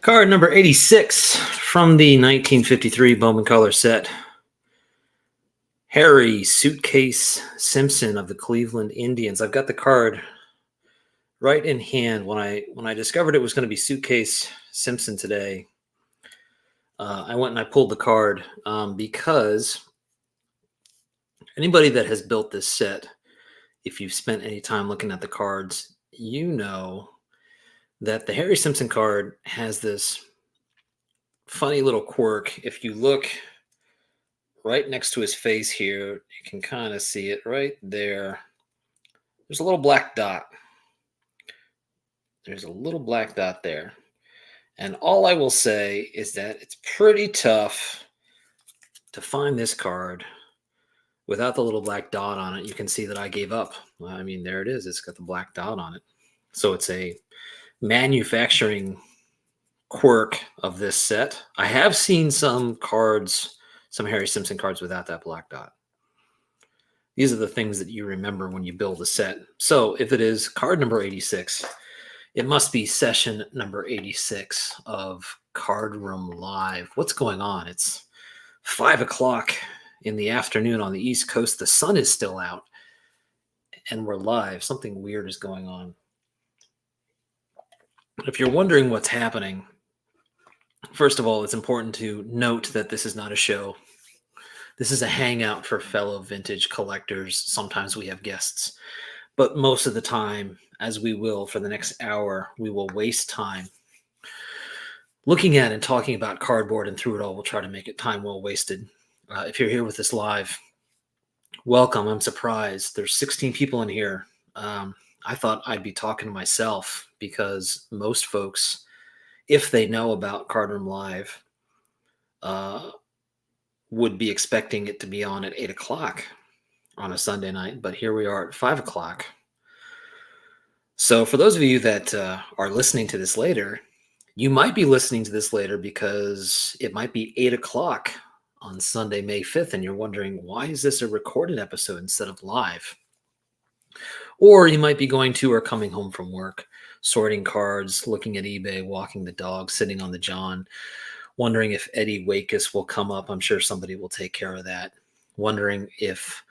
Card number 86 from the 1953 Bowman Color set. Harry Suitcase Simpson of the Cleveland Indians. I've got the card right in hand. When I discovered it was going to be Suitcase Simpson today, I went and I pulled the card because anybody that has built this set, if you've spent any time looking at the cards, you know that the Harry Simpson card has this funny little quirk. If you look right next to his face here, you can kind of see it right there. There's a little black dot. There's a little black dot there. And all I will say is that it's pretty tough to find this card without the little black dot on it. You can see that I gave up. I mean, there it is. It's got the black dot on it. So it's a manufacturing quirk of this set. I have seen some cards, some Harry Simpson cards without that black dot. These are the things that you remember when you build a set. So if it is card number 86, it must be session number 86 of Card Room Live. What's going on? It's 5 o'clock in the afternoon on the East Coast. The sun is still out and we're live. Something weird is going on. If you're wondering what's happening, first of all, it's important to note that this is not a show. This is a hangout for fellow vintage collectors. Sometimes we have guests, but most of the time, as we will for the next hour, we will waste time looking at and talking about cardboard, and through it all, we'll try to make it time well wasted. If you're here with us live, welcome. I'm surprised. There's 16 people in here. I thought I'd be talking to myself because most folks, if they know about Card Room Live, would be expecting it to be on at 8 o'clock on a Sunday night, but here we are at 5 o'clock. So for those of you that are listening to this later, you might be listening to this later because it might be 8 o'clock on Sunday, May 5th, and you're wondering, why is this a recorded episode instead of live? Or you might be going to or coming home from work, sorting cards, looking at eBay, walking the dog, sitting on the john, wondering if Eddie Wakus will come up. I'm sure somebody will take care of that. Wondering if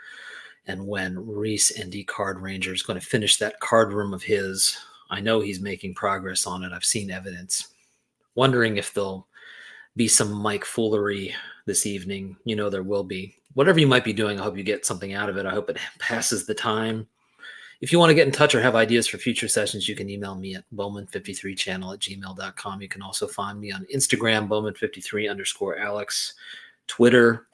and when Reese ND Card Ranger is going to finish that card room of his. I know he's making progress on it. I've seen evidence. Wondering if there'll be some Mike foolery this evening. You know there will be. Whatever you might be doing, I hope you get something out of it. I hope it passes the time. If you want to get in touch or have ideas for future sessions, you can email me at bowman53channel@gmail.com. You can also find me on Instagram, bowman53_Alex, Twitter,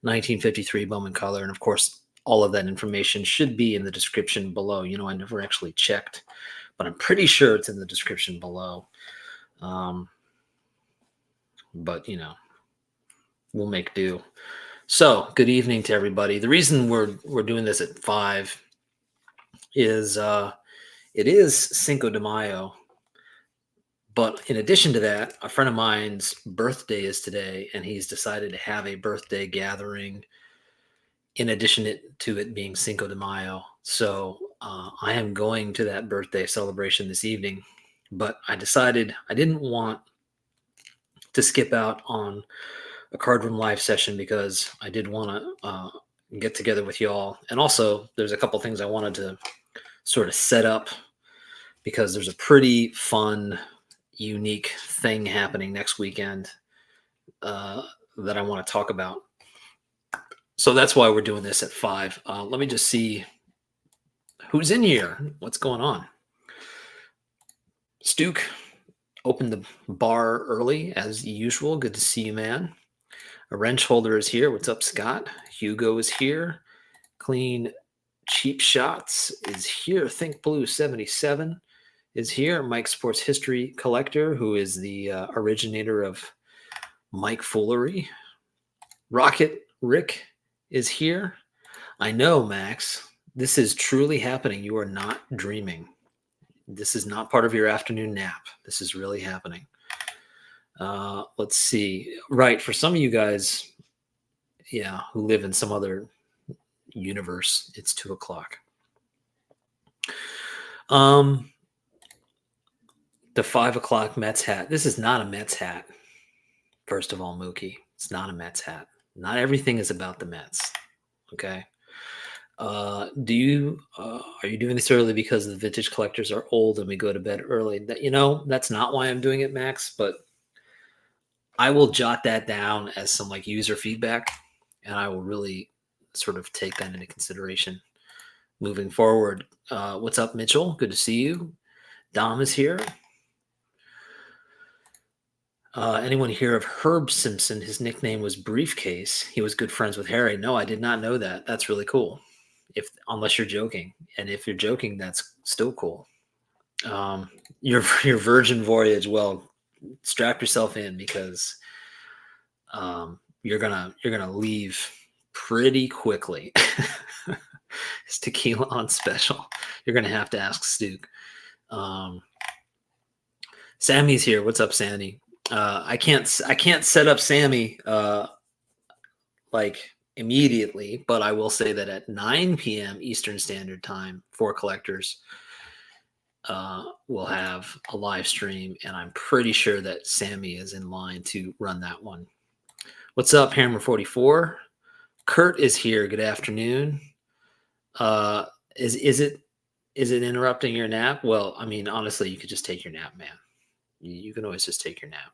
1953 Bowman Color, and of course, all of that information should be in the description below. You know, I never actually checked, but I'm pretty sure it's in the description below. But, you know, we'll make do. So, good evening to everybody. The reason we're doing this at 5 is it is Cinco de Mayo. But in addition to that, a friend of mine's birthday is today, and he's decided to have a birthday gathering in addition to it being Cinco de Mayo. So I am going to that birthday celebration this evening, but I decided I didn't want to skip out on a Card Room Live session because I did want to get together with y'all. And also, there's a couple things I wanted to sort of set up because there's a pretty fun, unique thing happening next weekend that I want to talk about. So that's why we're doing this at 5. Let me just see who's in here. What's going on? Stuke opened the bar early as usual. Good to see you, man. A wrench holder is here. What's up, Scott? Hugo is here. Clean Cheap Shots is here. Think Blue 77 is here. Mike Sports History Collector, who is the originator of Mike Foolery. Rocket Rick is here. I know, Max. This is truly happening. You are not dreaming. This is not part of your afternoon nap. This is really happening. Let's see. Right. For some of you guys, yeah, who live in some other universe, it's 2 o'clock. The 5 o'clock Mets hat. This is not a Mets hat. First of all, Mookie, it's not a Mets hat. Not everything is about the Mets. Okay. Are you doing this early because the vintage collectors are old and we go to bed early? That's not why I'm doing it, Max, but I will jot that down as some like user feedback, and I will really sort of take that into consideration moving forward. What's up, Mitchell? Good to see you. Dom is here. Anyone hear of Herb Simpson? His nickname was Briefcase. He was good friends with Harry. No, I did not know that. That's really cool. Unless you're joking, and if you're joking, that's still cool. Your Virgin Voyage. Well, strap yourself in because you're gonna leave pretty quickly. It's tequila on special. You're gonna have to ask Stuke. Sammy's here. What's up, Sammy? I can't set up Sammy like immediately, but I will say that at 9 p.m. Eastern Standard Time for collectors, we'll have a live stream, and I'm pretty sure that Sammy is in line to run that one. What's up, Hammer 44? Kurt is here. Good afternoon. Is it interrupting your nap? Well, I mean, honestly, you could just take your nap, man. You can always just take your nap.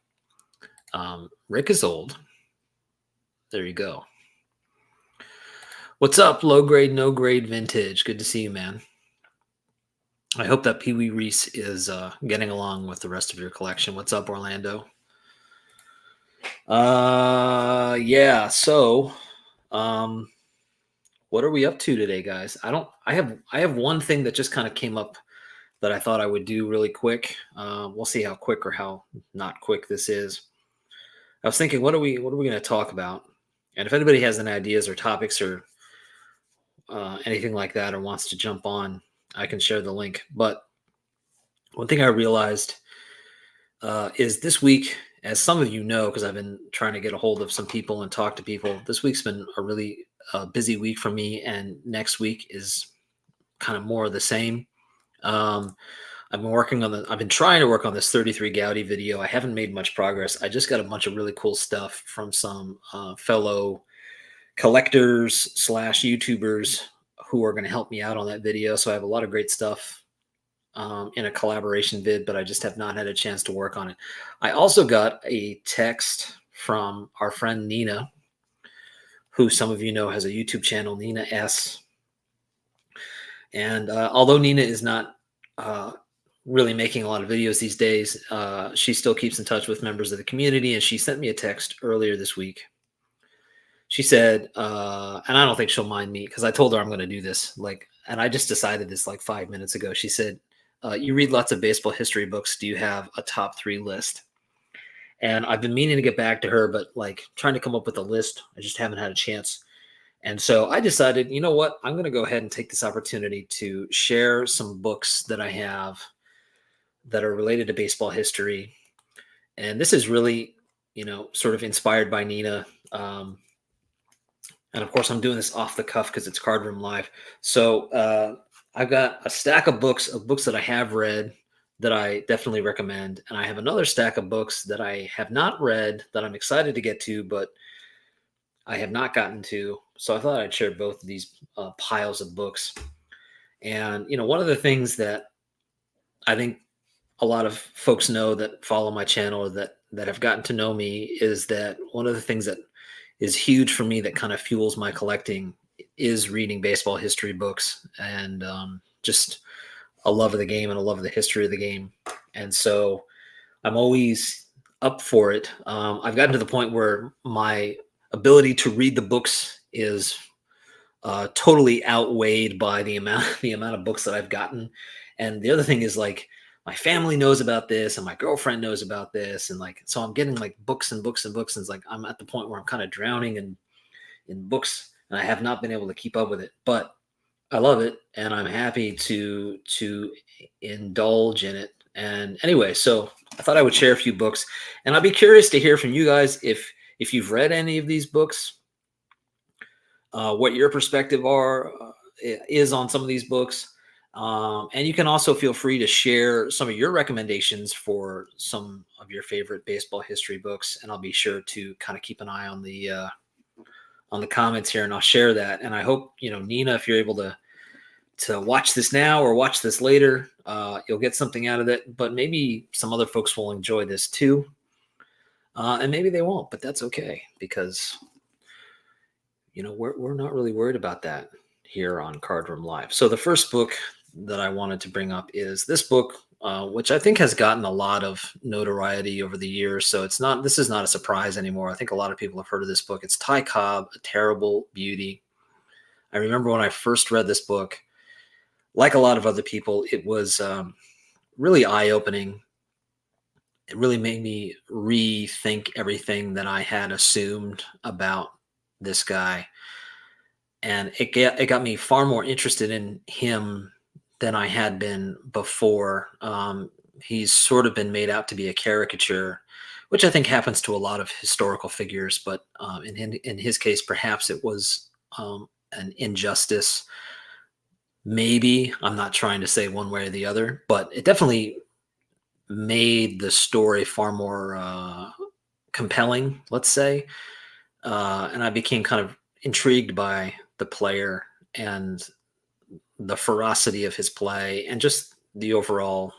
Rick is old. There you go. What's up, low grade, no grade vintage? Good to see you, man. I hope that Pee Wee Reese is getting along with the rest of your collection. What's up, Orlando? Yeah. So, what are we up to today, guys? I have one thing that just kind of came up that I thought I would do really quick. We'll see how quick or how not quick this is. I was thinking, what are we going to talk about? And if anybody has any ideas or topics or anything like that, or wants to jump on, I can share the link. But one thing I realized is this week, as some of you know, because I've been trying to get a hold of some people and talk to people, this week's been a really busy week for me, and next week is kind of more of the same. I've been trying to work on this 33 Gaudi video. I haven't made much progress. I just got a bunch of really cool stuff from some fellow collectors / YouTubers who are going to help me out on that video. So I have a lot of great stuff in a collaboration vid, but I just have not had a chance to work on it. I also got a text from our friend Nina, who some of you know has a YouTube channel, Nina S. And although Nina is not really making a lot of videos these days, she still keeps in touch with members of the community. And she sent me a text earlier this week. She said, and I don't think she'll mind me because I told her I'm going to do this. And I just decided this like 5 minutes ago. She said, you read lots of baseball history books. Do you have a top 3 list? And I've been meaning to get back to her, but like trying to come up with a list, I just haven't had a chance. And so I decided, you know what? I'm going to go ahead and take this opportunity to share some books that I have that are related to baseball history. And this is really, sort of inspired by Nina. And of course, I'm doing this off the cuff because it's Card Room Live. So I've got a stack of books that I have read that I definitely recommend. And I have another stack of books that I have not read that I'm excited to get to, but I have not gotten to. So I thought I'd share both of these piles of books. And, one of the things that I think a lot of folks know that follow my channel or that have gotten to know me is that one of the things that is huge for me that kind of fuels my collecting is reading baseball history books and just a love of the game and a love of the history of the game. And so I'm always up for it. I've gotten to the point where my ability to read the books is totally outweighed by the amount of books that I've gotten. And the other thing is like my family knows about this and my girlfriend knows about this. And like, so I'm getting like books and books and books. And it's like, I'm at the point where I'm kind of drowning in books and I have not been able to keep up with it, but I love it. And I'm happy to indulge in it. And anyway, so I thought I would share a few books and I'd be curious to hear from you guys if you've read any of these books, what your perspective is on some of these books. And you can also feel free to share some of your recommendations for some of your favorite baseball history books, and I'll be sure to kind of keep an eye on the comments here, and I'll share that. And I hope, Nina, if you're able to watch this now or watch this later, you'll get something out of it. But maybe some other folks will enjoy this too, and maybe they won't, but that's okay because we're not really worried about that here on Card Room Live. So the first book that I wanted to bring up is this book, which I think has gotten a lot of notoriety over the years. So this is not a surprise anymore. I think a lot of people have heard of this book. It's Ty Cobb, A Terrible Beauty. I remember when I first read this book, like a lot of other people, it was really eye-opening. It really made me rethink everything that I had assumed about this guy. And it got me far more interested in him than I had been before. He's sort of been made out to be a caricature, which I think happens to a lot of historical figures. But in his case, perhaps it was an injustice. Maybe, I'm not trying to say one way or the other, but it definitely made the story far more compelling, let's say. And I became kind of intrigued by the player and the ferocity of his play and just the overall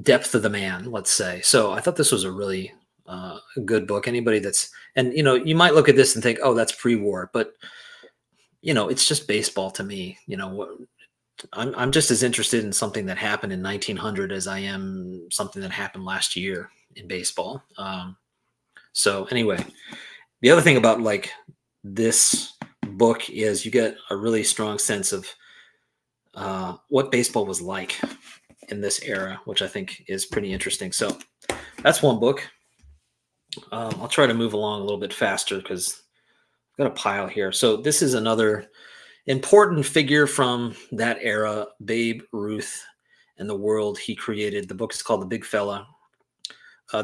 depth of the man, let's say. So I thought this was a really good book. Anybody and you might look at this and think, oh, that's pre-war, but it's just baseball to me. I'm just as interested in something that happened in 1900 as I am something that happened last year in baseball. So anyway, the other thing about like this book is you get a really strong sense of what baseball was like in this era, which I think is pretty interesting. So that's one book. I'll try to move along a little bit faster because I've got a pile here. So this is another important figure from that era, Babe Ruth, and the world he created. The book is called The Big Fella.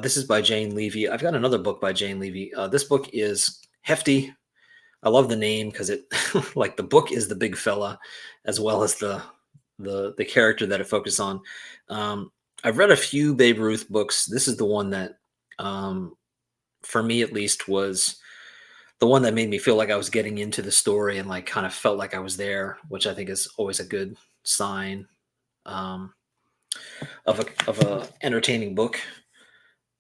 This is by Jane Levy. I've got another book by Jane Levy. This book is hefty. I love the name because it, like the book is The Big Fella, as well as the character that it focuses on. I've read a few Babe Ruth books. This is the one that, for me at least, was the one that made me feel like I was getting into the story and like kind of felt like I was there, which I think is always a good sign of a entertaining book.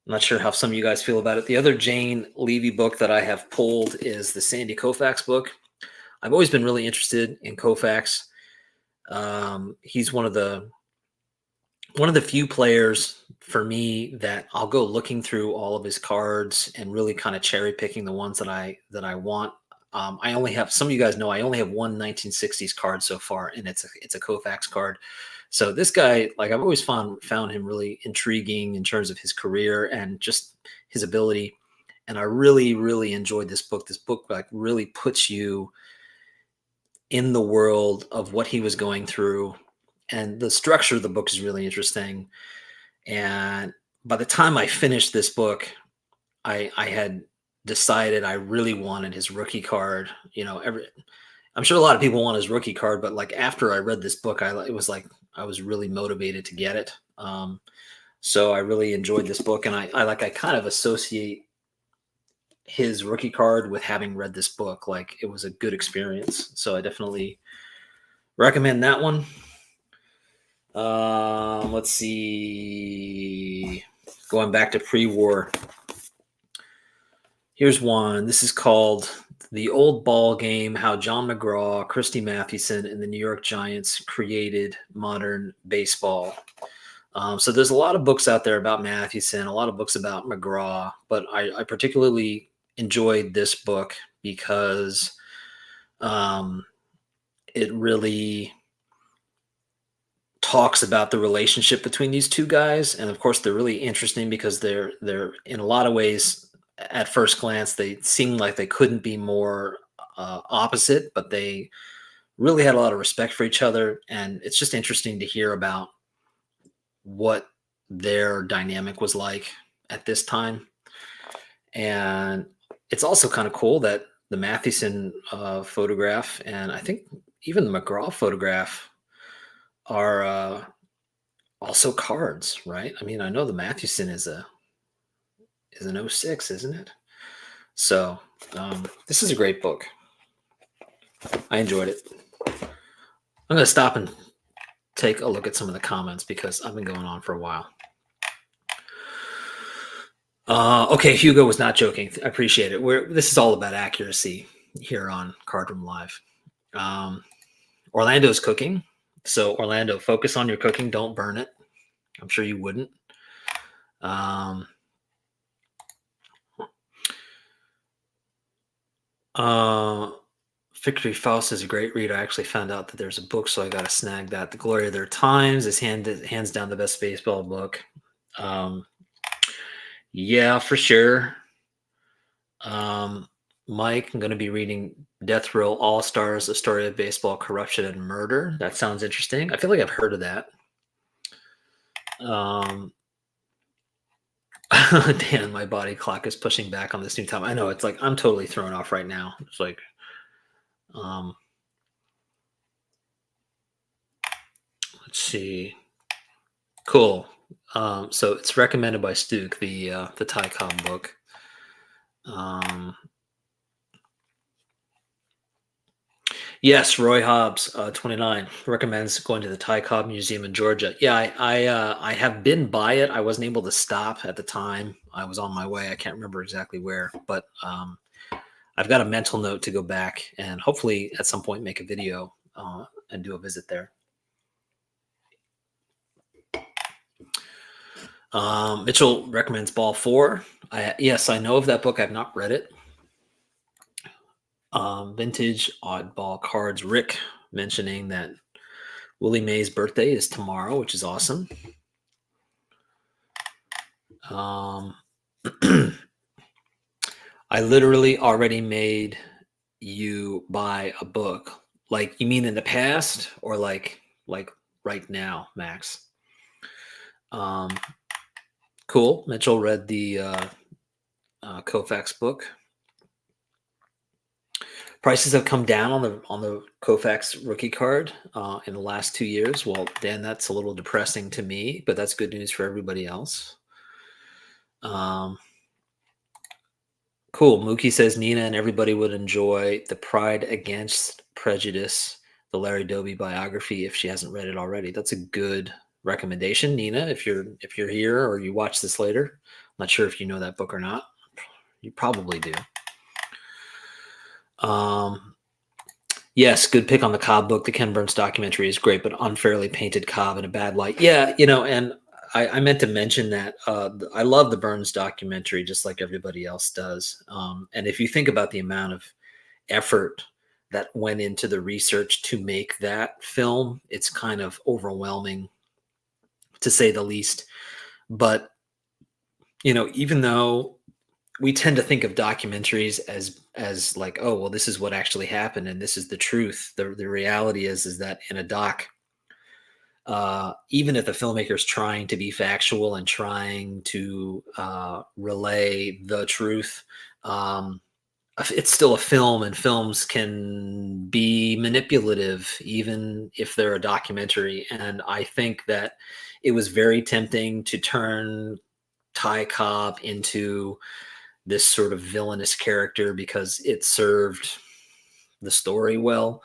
I'm not sure how some of you guys feel about it. The other Jane Levy book that I have pulled is the Sandy Koufax book. I've always been really interested in Koufax. He's one of the few players for me that I'll go looking through all of his cards and really kind of cherry picking the ones that I want. I only have, some of you guys know, I only have one 1960s card so far, and it's a Koufax card. So this guy, like I've always found him really intriguing in terms of his career and just his ability. And I really, really enjoyed this book. This book like really puts you in the world of what he was going through. And the structure of the book is really interesting. And by the time I finished this book, I had decided I really wanted his rookie card. I'm sure a lot of people want his rookie card, but like after I read this book, it was like I was really motivated to get it. So I really enjoyed this book, and I kind of associate his rookie card with having read this book. Like it was a good experience. So I definitely recommend that one. Let's see. Going back to pre-war. Here's one. This is called The Old Ball Game, How John McGraw, Christy Mathewson, and the New York Giants Created Modern Baseball. So there's a lot of books out there about Mathewson, a lot of books about McGraw, but I particularly enjoyed this book because it really talks about the relationship between these two guys. And of course, they're really interesting because they're in a lot of ways, at first glance, they seem like they couldn't be more opposite, but they really had a lot of respect for each other. And it's just interesting to hear about what their dynamic was like at this time. And it's also kind of cool that the Mathewson photograph, and I think even the McGraw photograph are also cards, right? I mean, I know the Mathewson is an '06, isn't it? So this is a great book. I enjoyed it. I'm going to stop and take a look at some of the comments because I've been going on for a while. Okay, Hugo was not joking. I appreciate it. This is all about accuracy here on Cardroom Live. Orlando's cooking. So Orlando, focus on your cooking. Don't burn it. I'm sure you wouldn't. Victory Faust is a great read. I actually found out that there's a book, so I got to snag that. The Glory of Their Times is hands down the best baseball book. Yeah, for sure. Mike, I'm going to be reading Death Row All Stars: A Story of Baseball Corruption and Murder. That sounds interesting. I feel like I've heard of that. Dan, my body clock is pushing back on this new time. I know, it's like I'm totally thrown off right now. It's like, let's see. Cool. So it's recommended by Stuke, the Ty Cobb book. Yes, Roy Hobbs, 29, recommends going to the Ty Cobb Museum in Georgia. Yeah, I have been by it. I wasn't able to stop at the time. I was on my way. I can't remember exactly where, but I've got a mental note to go back and hopefully at some point make a video and do a visit there. Mitchell recommends Ball 4. Yes, I know of that book. I've not read it. Vintage Oddball Cards. Rick mentioning that Willie Mays' birthday is tomorrow, which is awesome. I literally already made you buy a book. Like, you mean in the past or like right now, Max? Cool. Mitchell read the Koufax book. Prices have come down on the Koufax rookie card in the last 2 years. Well, Dan, that's a little depressing to me, but that's good news for everybody else. Cool. Mookie says Nina and everybody would enjoy The Pride Against Prejudice, the Larry Doby biography, if she hasn't read it already. That's a good recommendation, Nina. If you're here or you watch this later, I'm not sure if you know that book or not. You probably do. Yes, good pick on the Cobb book. The Ken Burns documentary is great, but unfairly painted Cobb in a bad light. Yeah, and I meant to mention that I love the Burns documentary just like everybody else does. And if you think about the amount of effort that went into the research to make that film, it's kind of overwhelming, to say the least. But, even though we tend to think of documentaries as like, oh, well, this is what actually happened and this is the truth. The reality is that in a doc, even if the filmmaker is trying to be factual and trying to relay the truth, it's still a film, and films can be manipulative even if they're a documentary. And I think that it was very tempting to turn Ty Cobb into this sort of villainous character because it served the story well.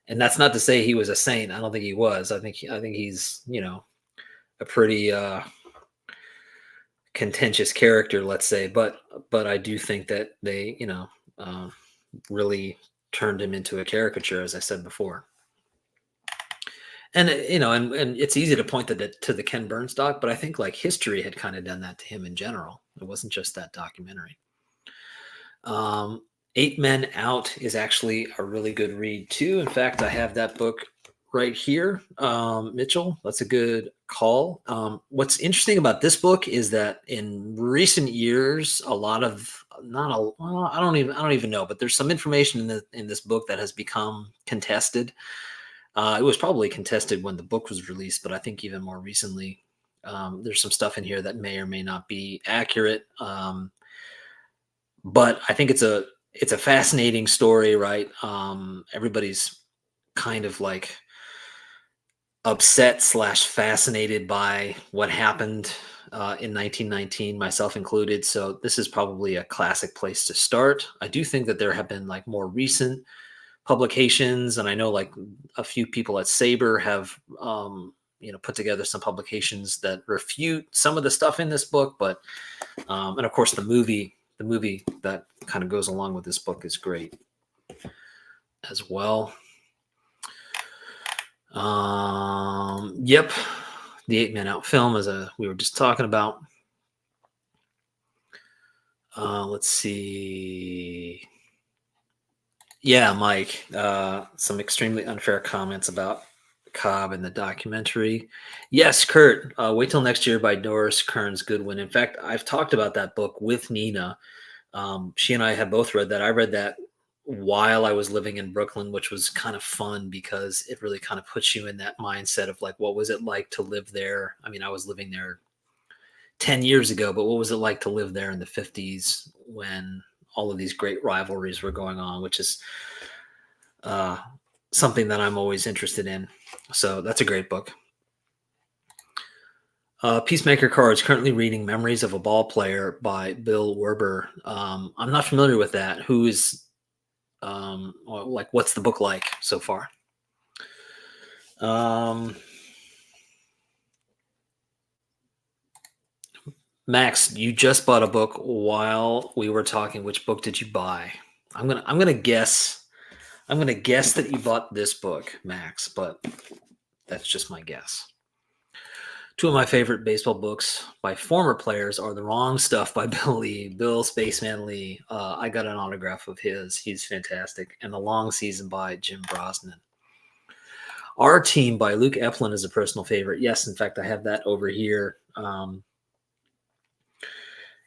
And that's not to say he was a saint. I don't think he was. I think he's, a pretty contentious character, let's say. But I do think that they, really turned him into a caricature, as I said before. And and it's easy to point to the Ken Burns doc, but I think like history had kind of done that to him in general. It wasn't just that documentary. 8 Men Out is actually a really good read too. In fact, I have that book right here. Mitchell, that's a good call. What's interesting about this book is that in recent years, I don't even know, but there's some information in this book that has become contested. It was probably contested when the book was released, but I think even more recently, there's some stuff in here that may or may not be accurate. But I think it's a fascinating story, right? Everybody's kind of like upset slash fascinated by what happened in 1919, myself included. So this is probably a classic place to start. I do think that there have been like more recent publications, and I know like a few people at Saber have put together some publications that refute some of the stuff in this book. But and of course the movie that kind of goes along with this book is great as well. Yep, the 8 Man Out film, as we were just talking about. Let's see. Yeah, Mike, some extremely unfair comments about Cobb and the documentary. Yes, Kurt, Wait Till Next Year by Doris Kearns Goodwin. In fact, I've talked about that book with Nina. She and I have both read that. I read that while I was living in Brooklyn, which was kind of fun because it really kind of puts you in that mindset of like, what was it like to live there? I mean, I was living there 10 years ago, but what was it like to live there in the 50s when all of these great rivalries were going on, which is something that I'm always interested in. So that's a great book. Peacemaker Cards, currently reading Memories of a Ball Player by Bill Werber. I'm not familiar with that. Who is, what's the book like so far? Max, you just bought a book while we were talking. Which book did you buy? I'm gonna guess that you bought this book, Max, but that's just my guess. Two of my favorite baseball books by former players are The Wrong Stuff by Bill Lee, Bill Spaceman Lee. I got an autograph of his. He's fantastic. And The Long Season by Jim Brosnan. Our Team by Luke Eplin is a personal favorite. Yes, in fact, I have that over here.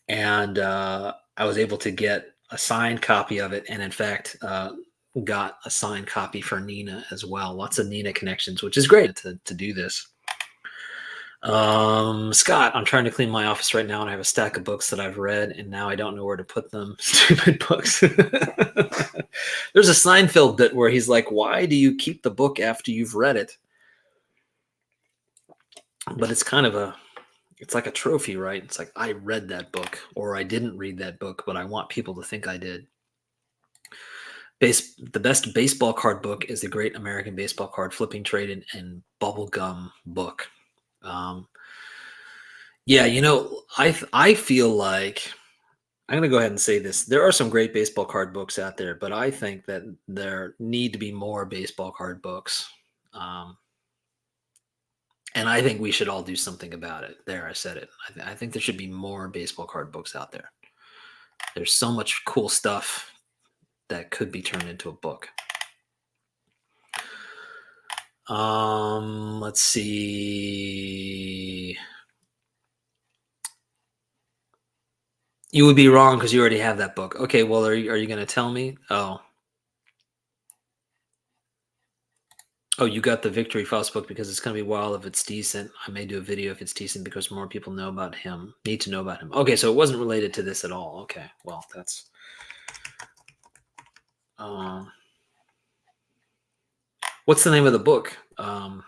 And I was able to get a signed copy of it. And in fact, got a signed copy for Nina as well. Lots of Nina connections, which is great to do this. Scott, I'm trying to clean my office right now and I have a stack of books that I've read and now I don't know where to put them. Stupid books. There's a Seinfeld bit where he's like, why do you keep the book after you've read it? But it's kind of it's like a trophy, right? It's like, I read that book or I didn't read that book, but I want people to think I did. The best baseball card book is The Great American Baseball Card Flipping Trade and Bubblegum Book. Yeah, I feel like I'm going to go ahead and say this. There are some great baseball card books out there, but I think that there need to be more baseball card books. And I think we should all do something about it. There, I said it. I think there should be more baseball card books out there. There's so much cool stuff that could be turned into a book. Let's see. You would be wrong because you already have that book. Okay, well, are you going to tell me? Oh, you got the Victory Faust book because it's going to be wild if it's decent. I may do a video if it's decent because more people know about him, need to know about him. Okay, so it wasn't related to this at all. Okay, well, that's... what's the name of the book? I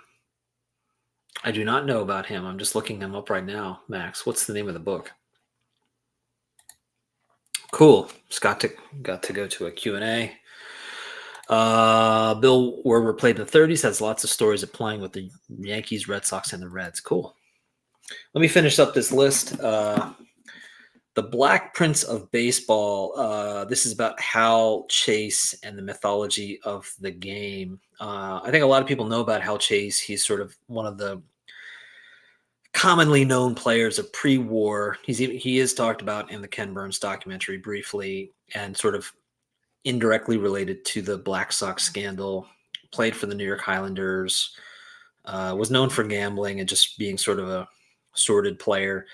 do not know about him. I'm just looking him up right now. Max, what's the name of the book? Cool. Scott got to go to a Q&A. Bill Werber played in the 30s, has lots of stories of playing with the Yankees, Red Sox, and the Reds. Cool. Let me finish up this list. The Black Prince of Baseball. This is about Hal Chase and the mythology of the game. I think a lot of people know about Hal Chase. He's sort of one of the commonly known players of pre-war. He is talked about in the Ken Burns documentary briefly and sort of indirectly related to the Black Sox scandal. Played for the New York Highlanders. Was known for gambling and just being sort of a sordid player.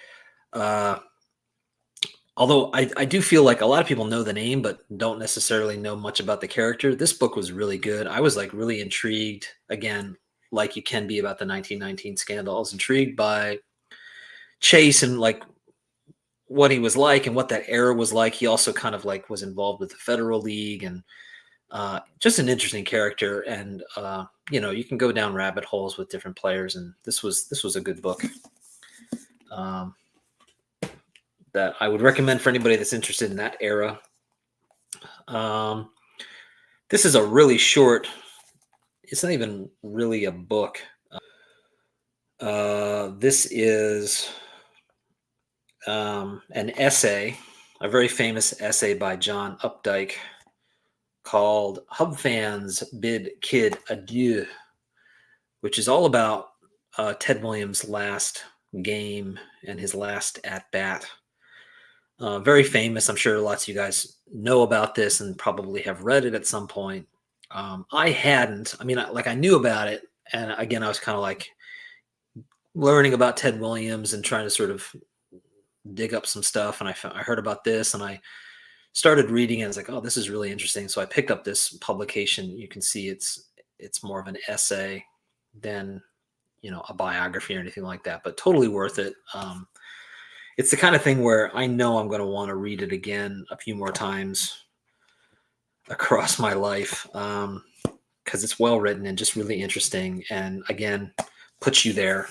Although I do feel like a lot of people know the name, but don't necessarily know much about the character. This book was really good. I was like really intrigued, again, like you can be about the 1919 scandal. I was intrigued by Chase and like what he was like and what that era was like. He also kind of like was involved with the Federal League and Just an interesting character, and you can go down rabbit holes with different players, and this was a good book um, that I would recommend for anybody that's interested in that era. Um, this is a really short. It's not even really a book. This is an essay, a very famous essay by John Updike called "Hub Fans Bid Kid Adieu," which is all about Ted Williams' last game and his last at bat. Very famous. I'm sure lots of you guys know about this and probably have read it at some point. I hadn't. I mean, I knew about it, and again, I was kind of like learning about Ted Williams and trying to sort of dig up some stuff. And I heard about this, and I started reading it. I was like, oh, this is really interesting. So I picked up this publication. You can see it's more of an essay than a biography or anything like that, but totally worth it. It's the kind of thing where I know I'm going to want to read it again a few more times across my life, because it's well written and just really interesting, and again, puts you there.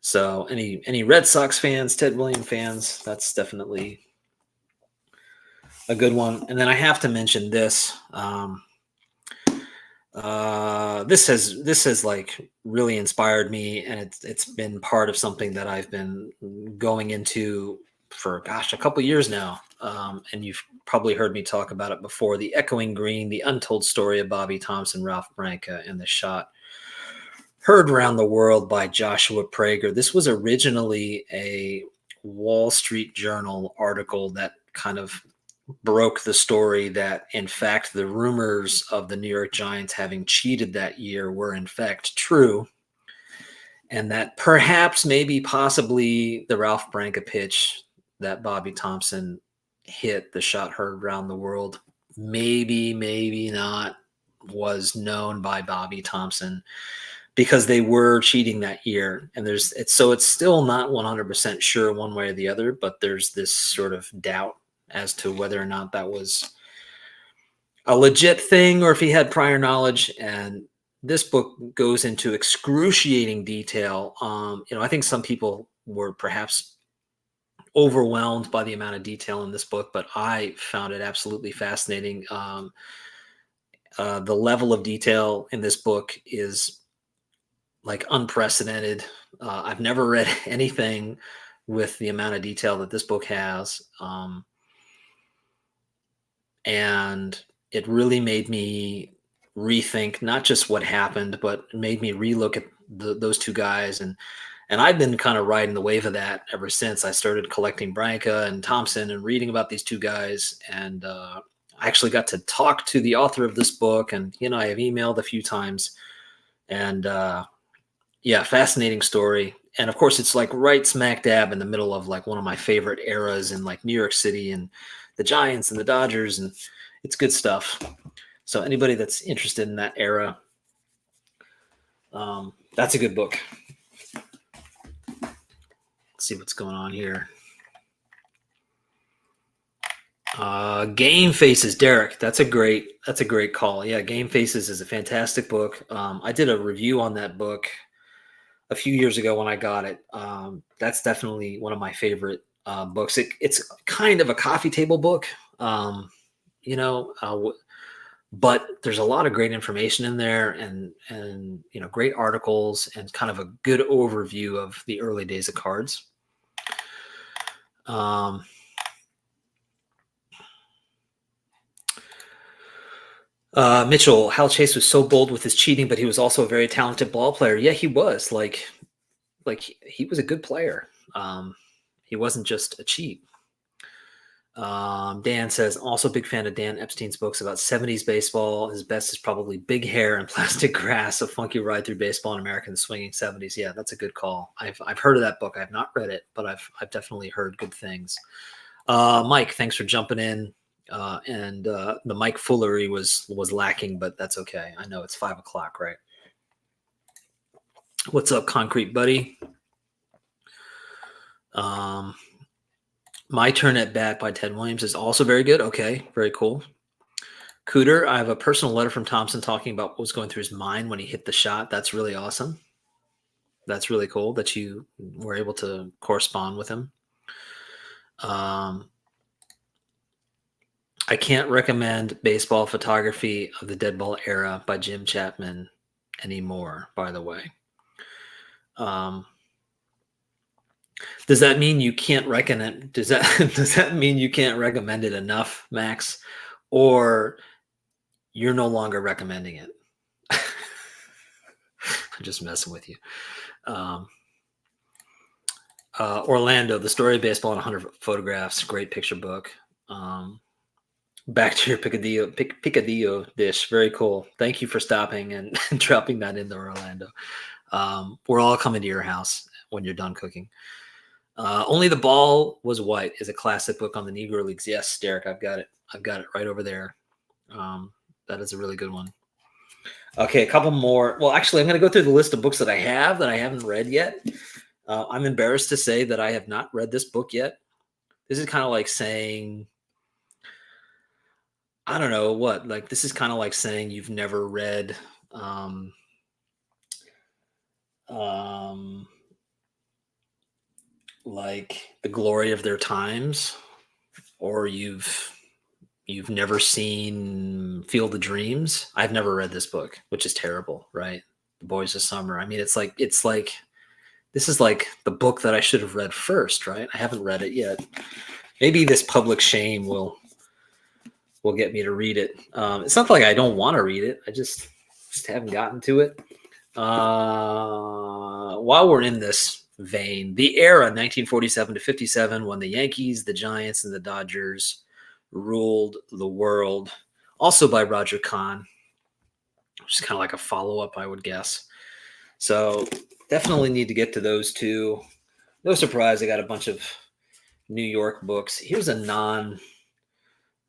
So any Red Sox fans, Ted Williams fans, that's definitely a good one. And then I have to mention this. This has like really inspired me, and it's been part of something that I've been going into for a couple years now. And you've probably heard me talk about it before: The Echoing Green, the untold story of Bobby Thomson, Ralph Branca, and the shot heard around the world by Joshua Prager. This was originally a Wall Street Journal article that kind of broke the story that, in fact, the rumors of the New York Giants having cheated that year were, in fact, true. And that perhaps, maybe, possibly the Ralph Branca pitch that Bobby Thomson hit, the shot heard around the world, maybe not, was known by Bobby Thomson, because they were cheating that year. And it's still not 100% sure one way or the other, but there's this sort of doubt as to whether or not that was a legit thing or if he had prior knowledge. And this book goes into excruciating detail. I think some people were perhaps overwhelmed by the amount of detail in this book, but I found it absolutely fascinating. The level of detail in this book is like unprecedented. I've never read anything with the amount of detail that this book has. And it really made me rethink not just what happened, but made me relook at those two guys. And I've been kind of riding the wave of that ever since. I started collecting Branca and Thomson and reading about these two guys. And I actually got to talk to the author of this book. And, I have emailed a few times. And yeah, fascinating story. And of course, it's like right smack dab in the middle of like one of my favorite eras in like New York City and the Giants and the Dodgers, and it's good stuff. So anybody that's interested in that era, that's a good book. Let's see what's going on here. Game Faces, Derek. That's a great call. Yeah, Game Faces is a fantastic book. I did a review on that book a few years ago when I got it. That's definitely one of my favorite books. It's kind of a coffee table book, but there's a lot of great information in there, and great articles, and kind of a good overview of the early days of cards. Mitchell, Hal Chase was so bold with his cheating, but he was also a very talented ball player. Yeah, he was. Like he was a good player. He wasn't just a cheat. Dan says, also a big fan of Dan Epstein's books about 70s baseball. His best is probably Big Hair and Plastic Grass, A Funky Ride Through Baseball in America in the Swinging 70s. Yeah, that's a good call. I've heard of that book. I've not read it, but I've definitely heard good things. Mike, thanks for jumping in. And the Mike foolery was lacking, but that's okay. I know it's 5 o'clock, right? What's up, Concrete Buddy? My Turn at Bat by Ted Williams is also very good. Okay, very cool. Cooter, I have a personal letter from Thompson talking about what was going through his mind when he hit the shot. That's really awesome. That's really cool that you were able to correspond with him. I can't recommend baseball photography of the dead ball era by Jim Chapman anymore, by the way. Does that mean you can't recommend? Does that mean you can't recommend it enough, Max, or you're no longer recommending it? I'm just messing with you. Orlando, The Story of Baseball in 100 Photographs, great picture book. Back to your picadillo dish, very cool. Thank you for stopping and dropping that in there, Orlando. We're all coming to your house when you're done cooking. Only the Ball Was White is a classic book on the Negro Leagues. Yes, Derek, I've got it right over there. That is a really good one. Okay, a couple more. Well, actually, I'm going to go through the list of books that I haven't read yet. I'm embarrassed to say that I have not read this book yet. This is kind of like saying, I don't know what, like, this is kind of like saying you've never read like The Glory of Their Times, or you've never seen Field of Dreams. I've never read this book, which is terrible, right? The Boys of Summer. I mean, it's like this is like the book that I should have read first, right? I haven't read it yet. Maybe this public shame will get me to read it. It's not like I don't want to read it. I just haven't gotten to it. While we're in this vein, the era 1947 to 57, when the Yankees, the Giants, and the Dodgers ruled the world, also by Roger Kahn, which is kind of like a follow-up, I would guess. So definitely need to get to those two. No surprise, I got a bunch of New York books. Here's a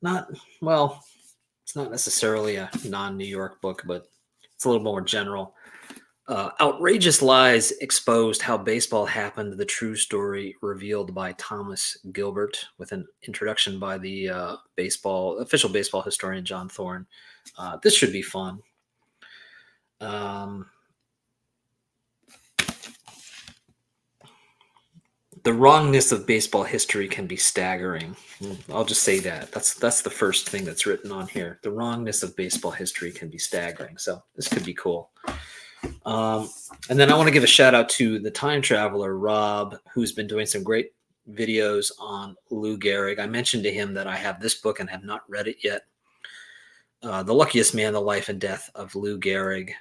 it's not necessarily a non-New York book, but it's a little more general. Outrageous Lies Exposed: How Baseball Happened, the True Story Revealed by Thomas Gilbert, with an introduction by the official baseball historian John Thorne. This should be fun. The wrongness of baseball history can be staggering. I'll just say that. That's the first thing that's written on here. The wrongness of baseball history can be staggering. So this could be cool. And then I want to give a shout out to the time traveler, Rob, who's been doing some great videos on Lou Gehrig. I mentioned to him that I have this book and have not read it yet. The Luckiest Man, The Life and Death of Lou Gehrig.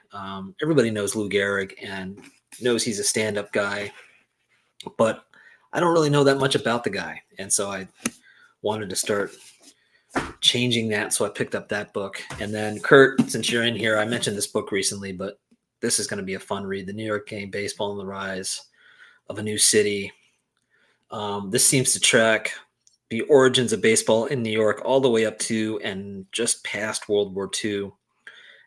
Everybody knows Lou Gehrig and knows he's a stand-up guy, but I don't really know that much about the guy. And so I wanted to start changing that. So I picked up that book. And then Kurt, since you're in here, I mentioned this book recently, but this is going to be a fun read. The New York Game, Baseball and the Rise of a New City. This seems to track the origins of baseball in New York all the way up to and just past World War II,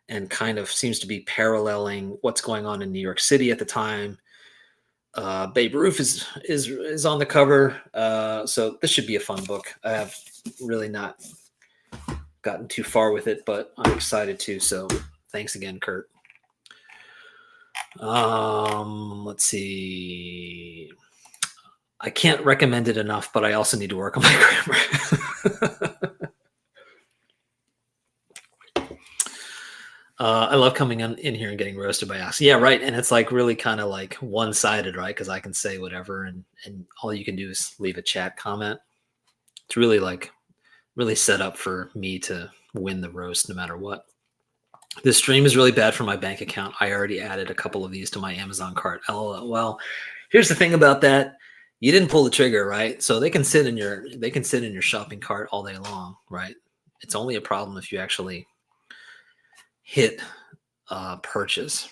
and kind of seems to be paralleling what's going on in New York City at the time. Babe Ruth is on the cover, so this should be a fun book. I have really not gotten too far with it, but I'm excited too. So thanks again, Kurt. Let's see. I can't recommend it enough, but I also need to work on my grammar. I love coming in here and getting roasted by Alex. Yeah, right. And it's like really kind of like one-sided, right? Because I can say whatever, and all you can do is leave a chat comment. It's really set up for me to win the roast no matter what. This stream is really bad for my bank account. I already added a couple of these to my Amazon cart. LOL. Well, here's the thing about that. You didn't pull the trigger, right? So they can sit in your shopping cart all day long, right? It's only a problem if you actually hit purchase.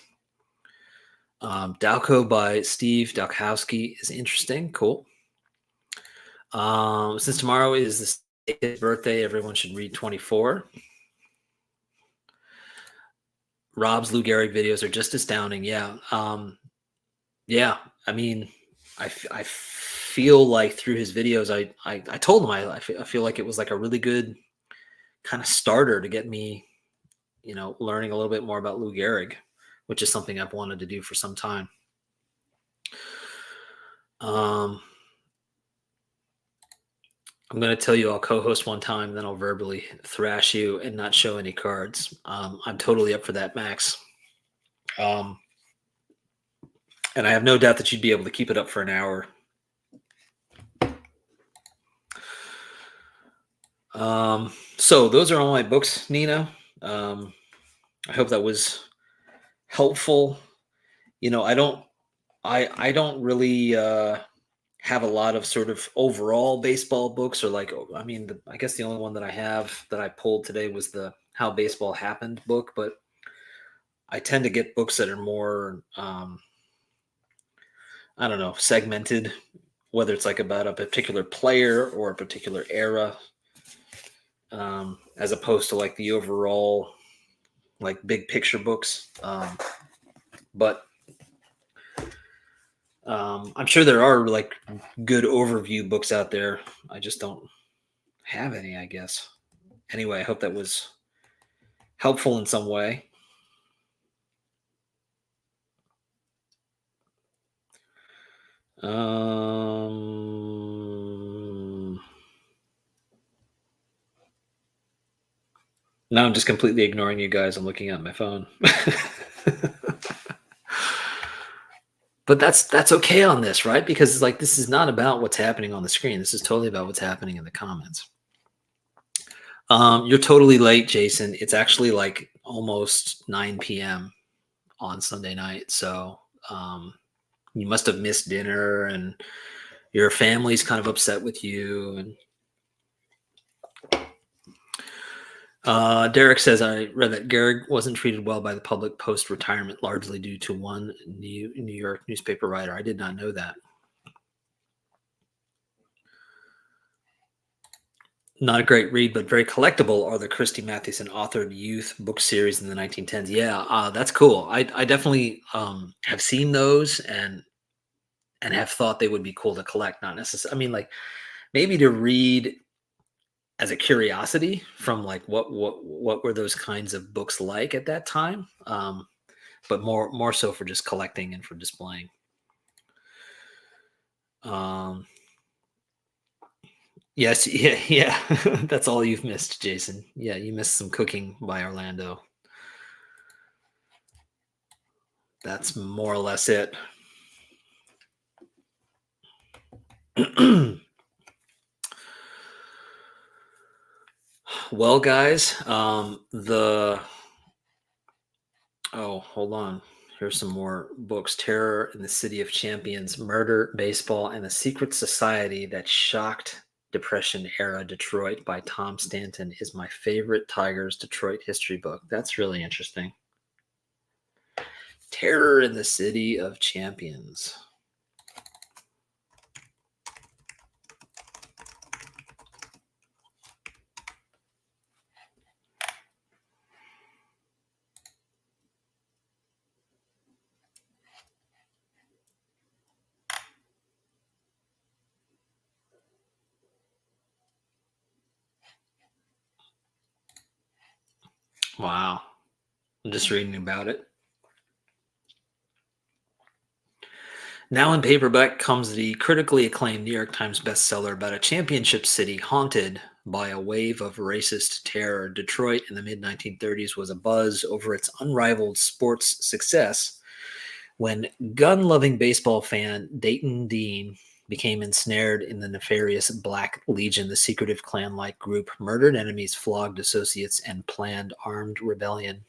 Dalco by Steve Dalkowski is interesting. Cool. Since tomorrow is his birthday, everyone should read 24. Rob's Lou Gehrig videos are just astounding. Yeah. Yeah. I mean, I feel like through his videos, I told him I feel like it was like a really good kind of starter to get me, learning a little bit more about Lou Gehrig, which is something I've wanted to do for some time. I'm going to tell you I'll co-host one time, then I'll verbally thrash you and not show any cards. I'm totally up for that, Max. And I have no doubt that you'd be able to keep it up for an hour. So those are all my books, Nina. I hope that was helpful. I don't really have a lot of sort of overall baseball books, or I guess the only one that I have that I pulled today was the How Baseball Happened book, but I tend to get books that are more, I don't know, segmented, whether it's like about a particular player or a particular era, as opposed to like the overall, like big picture books. But I'm sure there are like good overview books out there. I just don't have any, I guess. Anyway, I hope that was helpful in some way. Now I'm just completely ignoring you guys. I'm looking at my phone. But that's okay on this, right? Because like this is not about what's happening on the screen. This is totally about what's happening in the comments. You're totally late, Jason. It's actually like almost 9 p.m. on Sunday night. So you must have missed dinner and your family's kind of upset with you. And Derek says, I read that Gehrig wasn't treated well by the public post-retirement, largely due to one New York newspaper writer. I did not know that. Not a great read, but very collectible are the Christy Mathewson authored youth book series in the 1910s. Yeah, that's cool. I definitely have seen those and have thought they would be cool to collect. Not necessarily. I mean, like maybe to read as a curiosity from like what were those kinds of books like at that time, but more so for just collecting and for displaying. Yes, yeah. That's all you've missed, Jason. Yeah, you missed some cooking by Orlando. That's more or less it. Well, guys, hold on. Here's some more books. Terror in the City of Champions, Murder, Baseball, and the Secret Society That Shocked Depression Era Detroit by Tom Stanton is my favorite Tigers Detroit history book. That's really interesting. Terror in the City of Champions. Wow. I'm just reading about it. Now in paperback comes the critically acclaimed New York Times bestseller about a championship city haunted by a wave of racist terror. Detroit in the mid-1930s was abuzz over its unrivaled sports success when gun-loving baseball fan Dayton Dean became ensnared in the nefarious Black Legion, the secretive clan-like group murdered enemies, flogged associates, and planned armed rebellion.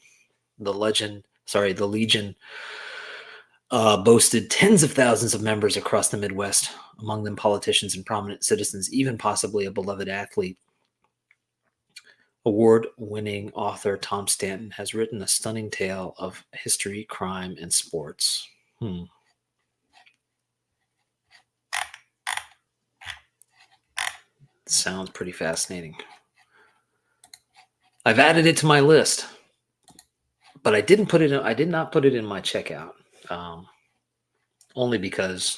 The Legion boasted tens of thousands of members across the Midwest, among them politicians and prominent citizens, even possibly a beloved athlete. Award-winning author Tom Stanton has written a stunning tale of history, crime, and sports. Sounds pretty fascinating. I've added it to my list, but I did not put it in my checkout. Only because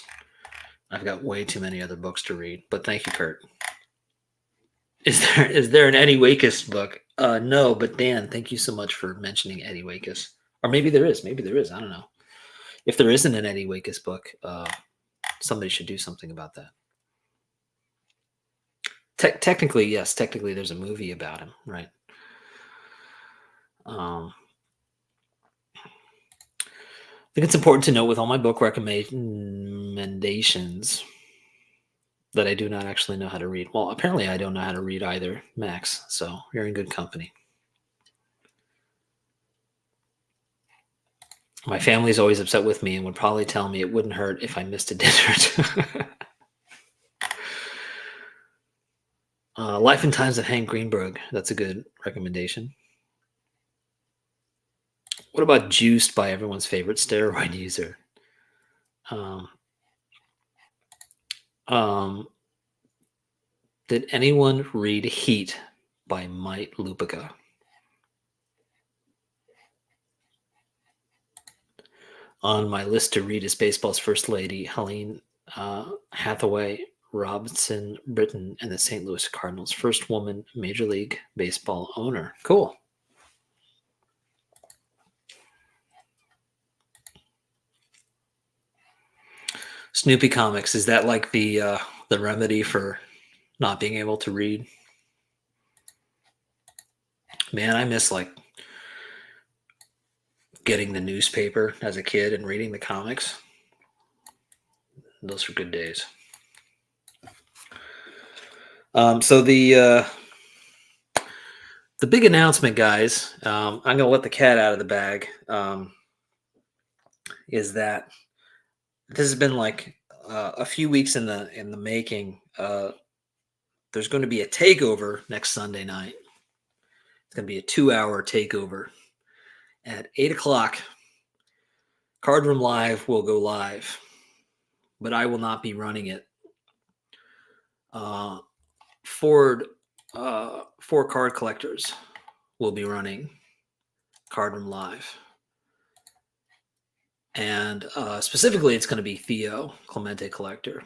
I've got way too many other books to read. But thank you, Kurt. Is there an Eddie Wakis book? No, but Dan, thank you so much for mentioning Eddie Wakis. Or maybe there is. Maybe there is. I don't know. If there isn't an Eddie Wakis book, somebody should do something about that. Technically, yes. Technically, there's a movie about him, right? I think it's important to note with all my book recommendations that I do not actually know how to read. Well, apparently I don't know how to read either, Max. So you're in good company. My family's always upset with me and would probably tell me it wouldn't hurt if I missed a dinner. Life and Times of Hank Greenberg. That's a good recommendation. What about Juiced by everyone's favorite steroid user? Um, um, did anyone read Heat by Mike Lupica? On my list to read is baseball's first lady, Helene Hathaway Robinson Britton, and the St. Louis Cardinals' first woman Major League Baseball owner. Cool. Snoopy Comics, is that like the remedy for not being able to read? Man, I miss like getting the newspaper as a kid and reading the comics. Those are good days. So the big announcement, guys. I'm gonna let the cat out of the bag. Is that this has been like a few weeks in the making. There's going to be a takeover next Sunday night. It's going to be a 2-hour takeover at 8 o'clock. Card Room Live will go live, but I will not be running it. Four card collectors will be running Card Room Live. And specifically, it's going to be Theo Clemente Collector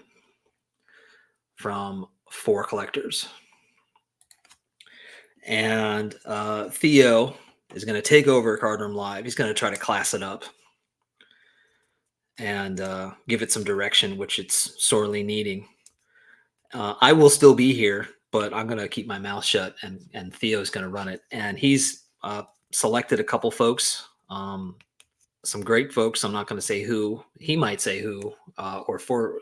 from Four Collectors. And Theo is going to take over Card Room Live. He's going to try to class it up and give it some direction, which it's sorely needing. I will still be here, but I'm going to keep my mouth shut, and Theo's going to run it. And he's selected a couple folks, some great folks. I'm not going to say who. He might say who, or Four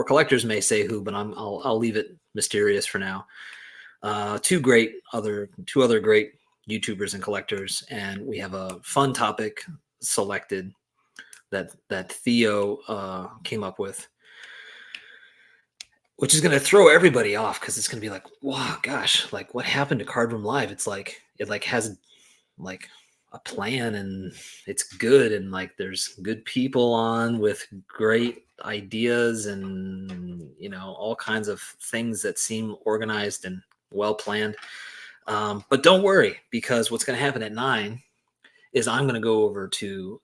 Collectors may say who, but I'll leave it mysterious for now. Two other great YouTubers and collectors, and we have a fun topic selected that Theo came up with, which is going to throw everybody off because it's going to be like, wow, gosh, like what happened to Card Room Live? It's like it like has like a plan and it's good, and like there's good people on with great ideas and all kinds of things that seem organized and well planned. But don't worry, because what's going to happen at 9 is I'm going to go over to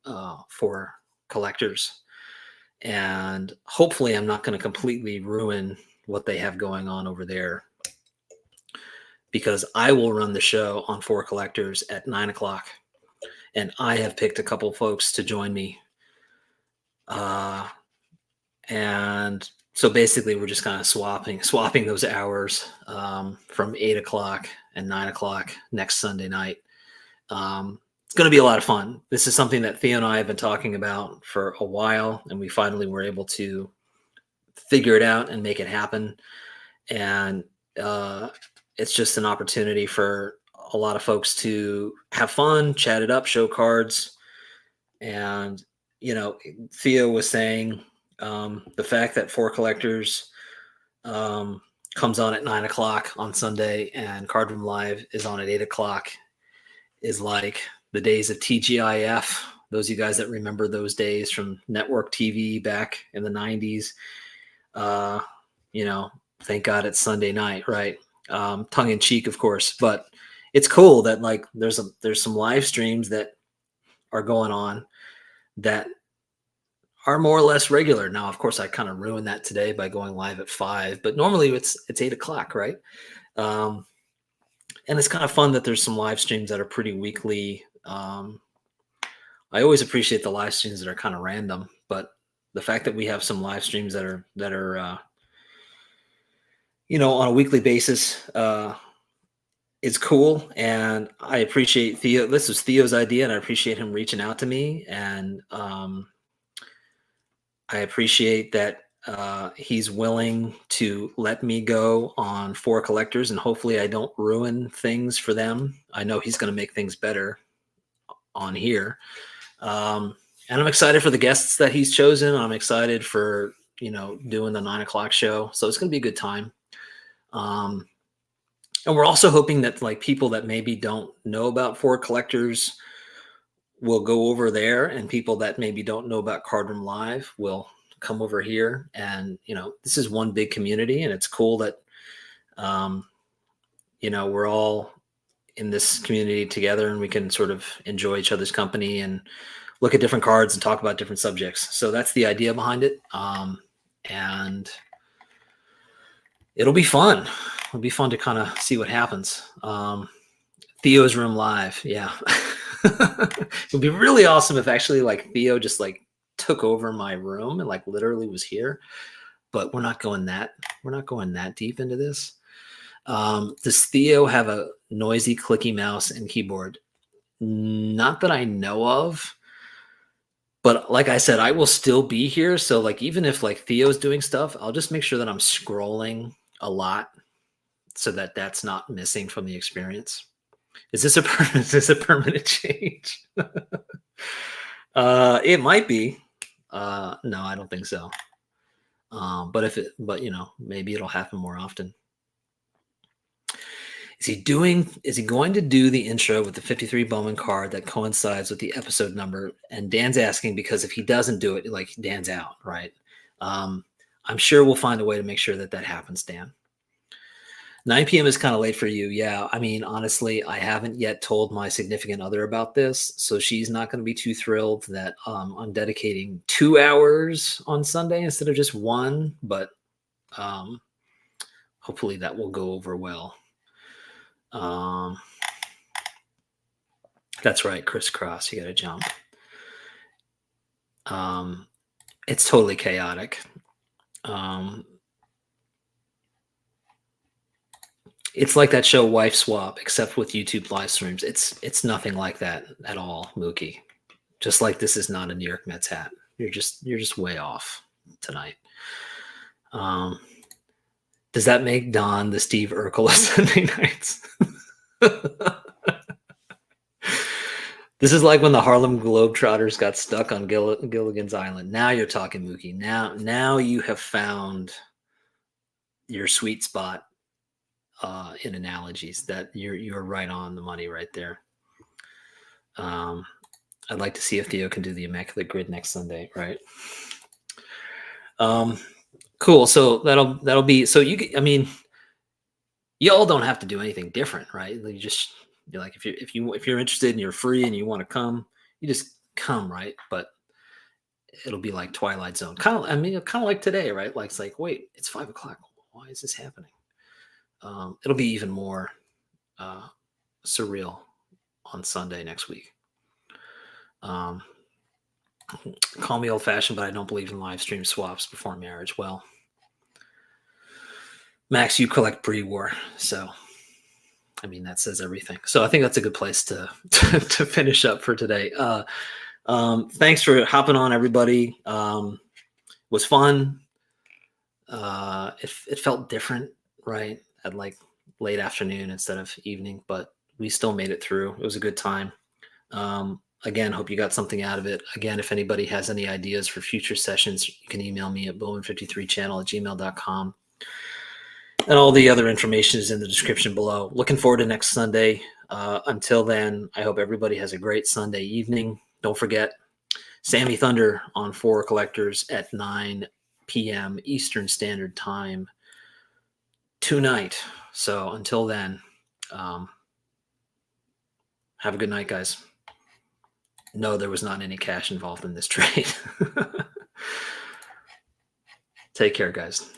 Four Collectors, and hopefully I'm not going to completely ruin what they have going on over there, because I will run the show on Four Collectors at 9 o'clock, and I have picked a couple folks to join me. And so basically we're just kind of swapping those hours from 8 o'clock and 9 o'clock next Sunday night. It's going to be a lot of fun. This is something that Theo and I have been talking about for a while, and we finally were able to figure it out and make it happen. And it's just an opportunity for a lot of folks to have fun, chat it up, show cards. And, Theo was saying the fact that Four Collectors comes on at 9 o'clock on Sunday and Card Room Live is on at 8 o'clock is like the days of TGIF. Those of you guys that remember those days from network TV back in the 90s, thank God it's Sunday night, right? Tongue in cheek, of course, but it's cool that like there's some live streams that are going on that are more or less regular. Now, of course, I kind of ruined that today by going live at 5, but normally it's 8 o'clock, right? And it's kind of fun that there's some live streams that are pretty weekly. I always appreciate the live streams that are kind of random, but the fact that we have some live streams that are on a weekly basis is cool. And I appreciate Theo. This was Theo's idea, and I appreciate him reaching out to me. And I appreciate that he's willing to let me go on For Collectors, and hopefully I don't ruin things for them. I know he's going to make things better on here. And I'm excited for the guests that he's chosen. I'm excited for, doing the 9 o'clock show. So it's going to be a good time. And we're also hoping that like people that maybe don't know about For Collectors will go over there, and people that maybe don't know about Cardroom Live will come over here. And, this is one big community, and it's cool that, we're all in this community together, and we can sort of enjoy each other's company and look at different cards and talk about different subjects. So that's the idea behind it. And it'll be fun. It'll be fun to kind of see what happens. Theo's room live. Yeah. It would be really awesome if actually like Theo just like took over my room and like literally was here, but we're not going that deep into this. Does Theo have a noisy clicky mouse and keyboard? Not that I know of, but like I said, I will still be here. So like, even if like Theo's doing stuff, I'll just make sure that I'm scrolling a lot so that that's not missing from the experience. Is this a permanent change? It might be. No, I don't think so. But maybe it'll happen more often. Is he going to do the intro with the 53 Bowman card that coincides with the episode number? And Dan's asking because if he doesn't do it, like Dan's out, right? I'm sure we'll find a way to make sure that happens, Dan. 9 p.m. is kind of late for you. Yeah. I mean, honestly, I haven't yet told my significant other about this, so she's not going to be too thrilled that I'm dedicating 2 hours on Sunday instead of just 1, but hopefully that will go over well. That's right, crisscross. You got to jump. It's totally chaotic. It's like that show Wife Swap, except with YouTube live streams. It's nothing like that at all, Mookie. Just like this is not a New York Mets hat. You're just way off tonight. Does that make Don the Steve Urkel of Sunday nights? This is like when the Harlem Globetrotters got stuck on Gilligan's Island. Now you're talking, Mookie. Now you have found your sweet spot in analogies. That you're right on the money right there. I'd like to see if Theo can do the Immaculate Grid next Sunday, right? Cool. So that'll be, so you all don't have to do anything different, right? You're like, if you're interested and you're free and you want to come, you just come, right? But it'll be like Twilight Zone, kind of like today, right? Like, it's like, wait, it's 5 o'clock. Why is this happening? It'll be even more surreal on Sunday next week. Call me old-fashioned, but I don't believe in live stream swaps before marriage. Well, Max, you collect pre-war, so that says everything. So I think that's a good place to finish up for today. Thanks for hopping on, everybody. It was fun. It felt different, right? At like late afternoon instead of evening, but we still made it through. It was a good time. Again, hope you got something out of it. Again, if anybody has any ideas for future sessions, you can email me at bowman53channel@gmail.com. And all the other information is in the description below. Looking forward to next Sunday. Until then, I hope everybody has a great Sunday evening. Don't forget, Sammy Thunder on For Collectors at 9 p.m. Eastern Standard Time tonight. So until then, have a good night, guys. No, there was not any cash involved in this trade. Take care, guys.